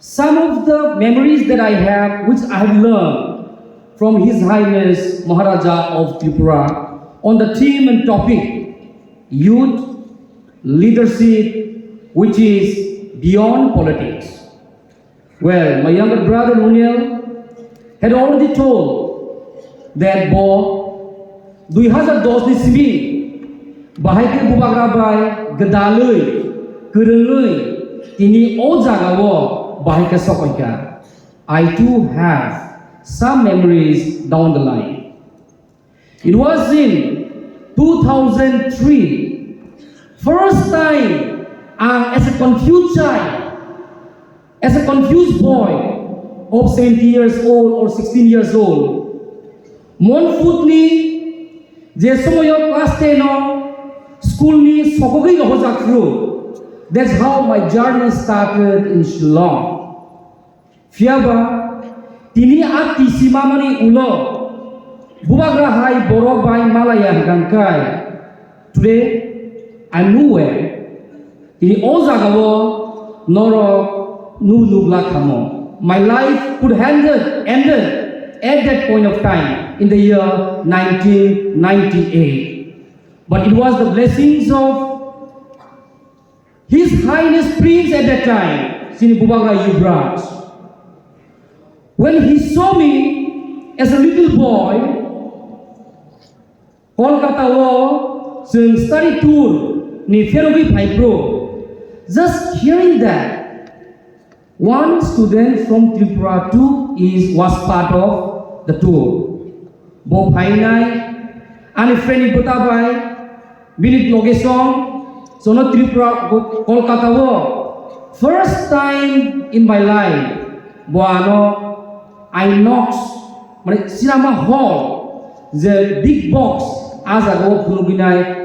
some of the memories that I have, which I have learned from His Highness Maharaja of Tripura on the theme and topic, youth leadership, which is beyond politics. Well, my younger brother Sunil had already told that Bo 2010 ni simi bahai ke Bubagra bai gedalui kerengui tini o jagawo bahai ke sokoika. I too have some memories down the line. It was in 2003, first time as a confused child, as a confused boy of 17 years old or 16 years old, Monfoot ni je somoyo class 10 school ni sokogi hojak through. That's how my journey started in Shillong. Fiaba tini ati simamani ulo Bubagra hai borok bai malaya gangkai. Today I'm nowhere. Tini ozagawo norok nu nugla kamo. My life could ended at that point of time in the year 1998. But it was the blessings of His Highness Prince at that time, Sini Bubagra Yuvraj. When he saw me as a little boy, Kolkata wo sing study tour ni Kwrwi Bhaipro. Just hearing that, one student from Tripura too was part of the tour. Bo Bhainai, and a friend Botabai, Binit Logesong, so not Tripura, Kolkata wo. First time in my life, Boano, I knocked, cinema hall, the big box, as I go Kwrwi.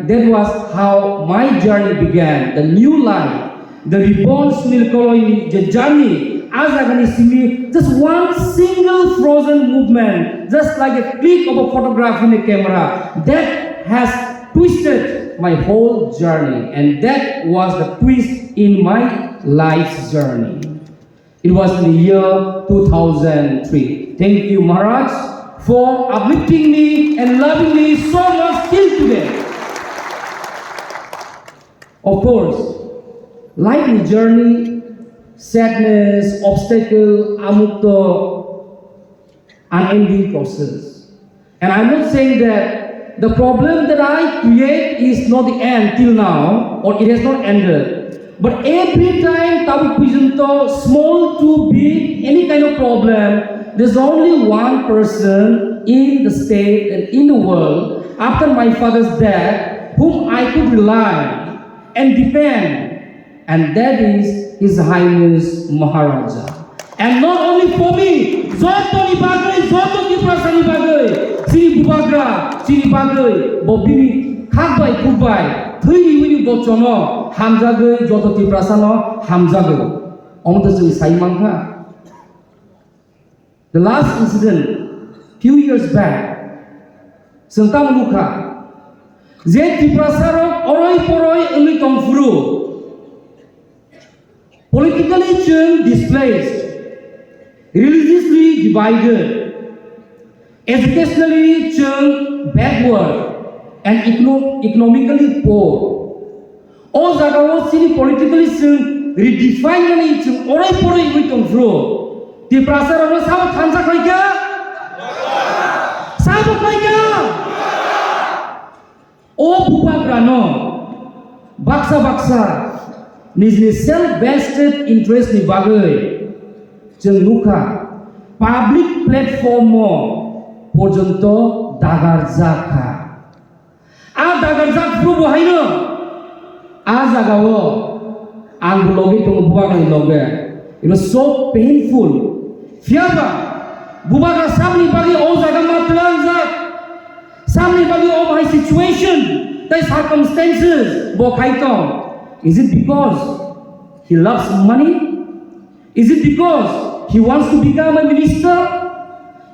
That was how my journey began, the new life, the reborn Sunil Kalai, the journey. As I can see, just one single frozen movement, just like a click of a photograph in a camera, that has twisted my whole journey, and that was the twist in my life's journey. It was in the year 2003. Thank you, Maharaj, for uplifting me and loving me so much till today. Of course, life is journey, sadness, obstacle, amukta, unending process. And I'm not saying that the problem that I create is not the end till now, or it has not ended. But every time Tabuk Pijanto, small to big, any kind of problem, there's only one person in the state and in the world, after my father's death, whom I could rely and depend, and that is His Highness Maharaja. And not only for me, Zoto ni bagai, Zoto ni prasani bagai, Sini Bubagra, Sini bagai, Bobini, Kagbai, Kubai, Tui wini bocono, Hamzagai, Joto ti prasano, Hamzago. On the Saimangha. The last incident, few years back, Sentang Luka, Zet ti prasaro, oroi poroi, uli tongfuru. Politically displaced, religiously divided, educationally backward, and economically poor. All Zagawa City politically redefined orai pori witong fro. Di prasarana sao thansa kaika? Sao kaika? O Bubagra no, baksa. Nijni self-vested interest ni bagai jeng nuka public platform mo porjonto dagarjaka dagarjak pro bohaino jagawo ang blogi tong Bubagra ni loge. It was so painful. Fiaba Bubagra samni bagi o jaga matlanjak samni bagi o my situation, the circumstances bo kaitong. Is it because he loves money? Is it because he wants to become a minister?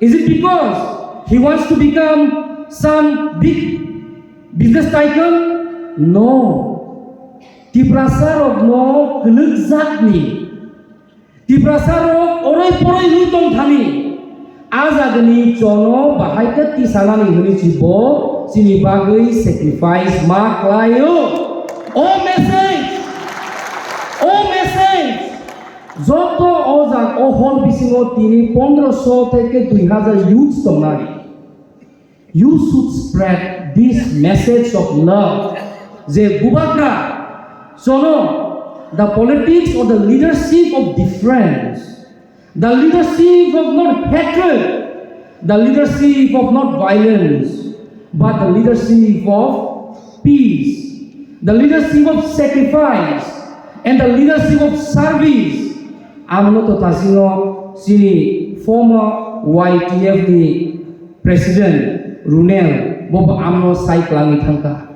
Is it because he wants to become some big business tycoon? No. Tiprasarog no kelekzakni. Tiprasaro orai porai nutong thani azagni chono bahaikat ti salani huni chibo sini bagai sacrifice ma klayo o message joto ozang ohon bisingo tini 1500 থেকে 2000 youths tongnani you should spread this message of love je Bubagra chono the politics or the leadership of difference, the leadership of not hatred, the leadership of not violence, but the leadership of peace, the leadership of sacrifice, and the leadership of service. Amno to tasino si former YTF president Sunil bobo amno sai klangi thangka.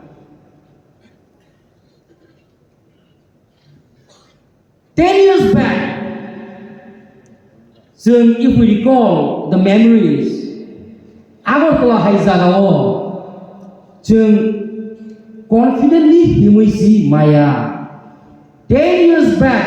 10 years back, so if we recall the memories, Agartala Haizagawa, confidently himisi Maya. 10 years back,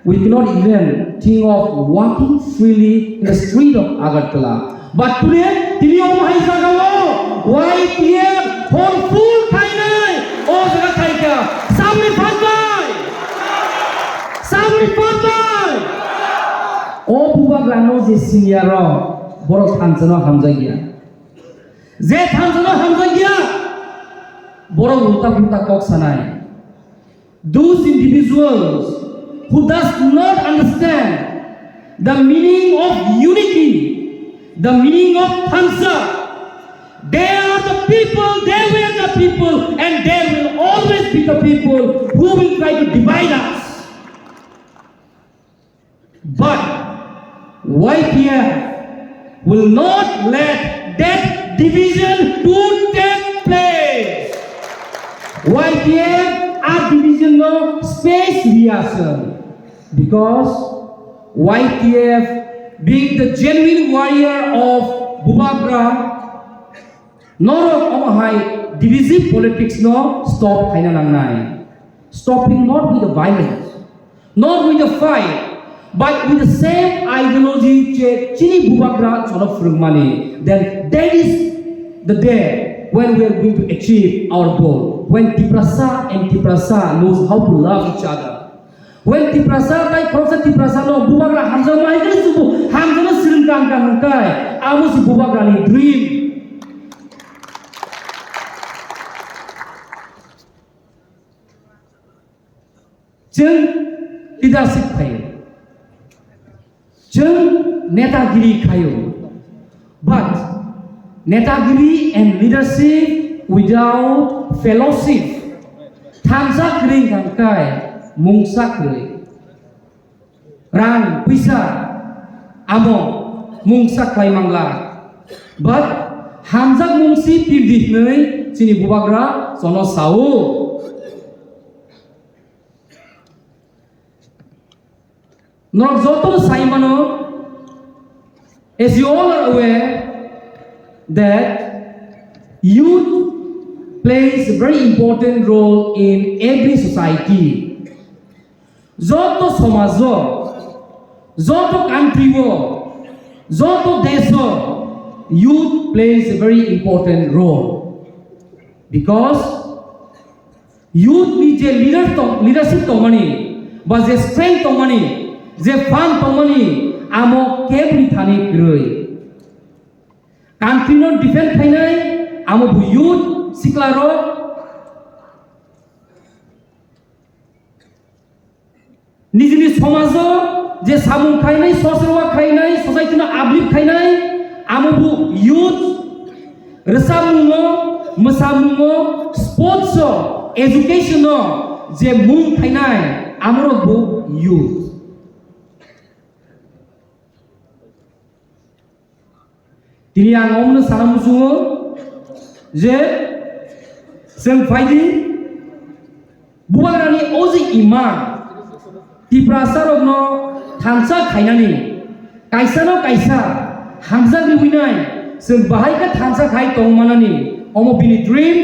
we cannot even think of walking freely in the street of Agartala. But today, Tiliom Haizagawa, YTF, whole full Kainai, Ozaga Kaika, Samri Pandai. O Bubagra no je senior boro thanjano hamjagia je thanjano hamjagia boro ulta kok sanai those individuals who does not understand the meaning of unity, the meaning of thansa, they are the people, they were the people, and they will always be the people who will try to divide us. But YPF will not let that division to take place. YPF are division no space reaction because YPF being the genuine warrior of Bubagra, not of high divisive politics no stop hainanangnai. Stopping not with the violence, not with the fight, but with the same ideology, Chini Bubagra Chono Frugmani, then that is the day when we are going to achieve our goal. When Tiprasa and Tiprasa knows how to love each other. When Tiprasa like Krosa Tiprasa no Bubagra Hamza Maikali Subu, Hamza no Srinkan Kankai, Amos Bubagra ni dream. Jeng leadership kayo. Jeng netagiri kayo. But netagiri and leadership without fellowship. Thamsa kering kangkai, mungsa kering. Rang pisa amo mungsa kai mangla. But hamzak mungsi pirdih sini Bubagra sono sao. Not Zoto Simon, as you all are aware, that youth plays a very important role in every society. Zoto Somazo, Zoto country war, Zoto Deso, youth plays a very important role. Because youth needs a leadership to money, but the strength of money. Je fan tomani amo kebri thani groi country no defend khainai amo youth siklaro nijini somajo je samung khainai sosrowa khainai society no ablip khainai amo youth resamungo musamungo sports education no je mung khainai amro bu youth. Tini ang omno sanamusungo je sem faidi Bubagrani ozi iman Tiprasarogno thansa khainani kaisa no kaisa hamza riwinai sem bahai ka thansa khai tongmanani omo bini dream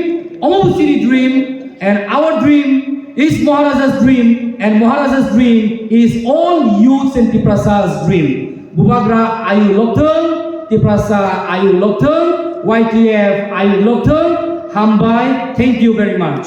omo busini dream and our dream is Maharaja's dream, and Maharaja's dream is all youths in Tiprasa's dream. Bubagra, Ayu Loktheng, Tiprasa, Ayu Loktheng, YTF, Ayu Loktheng, Hambai, thank you very much.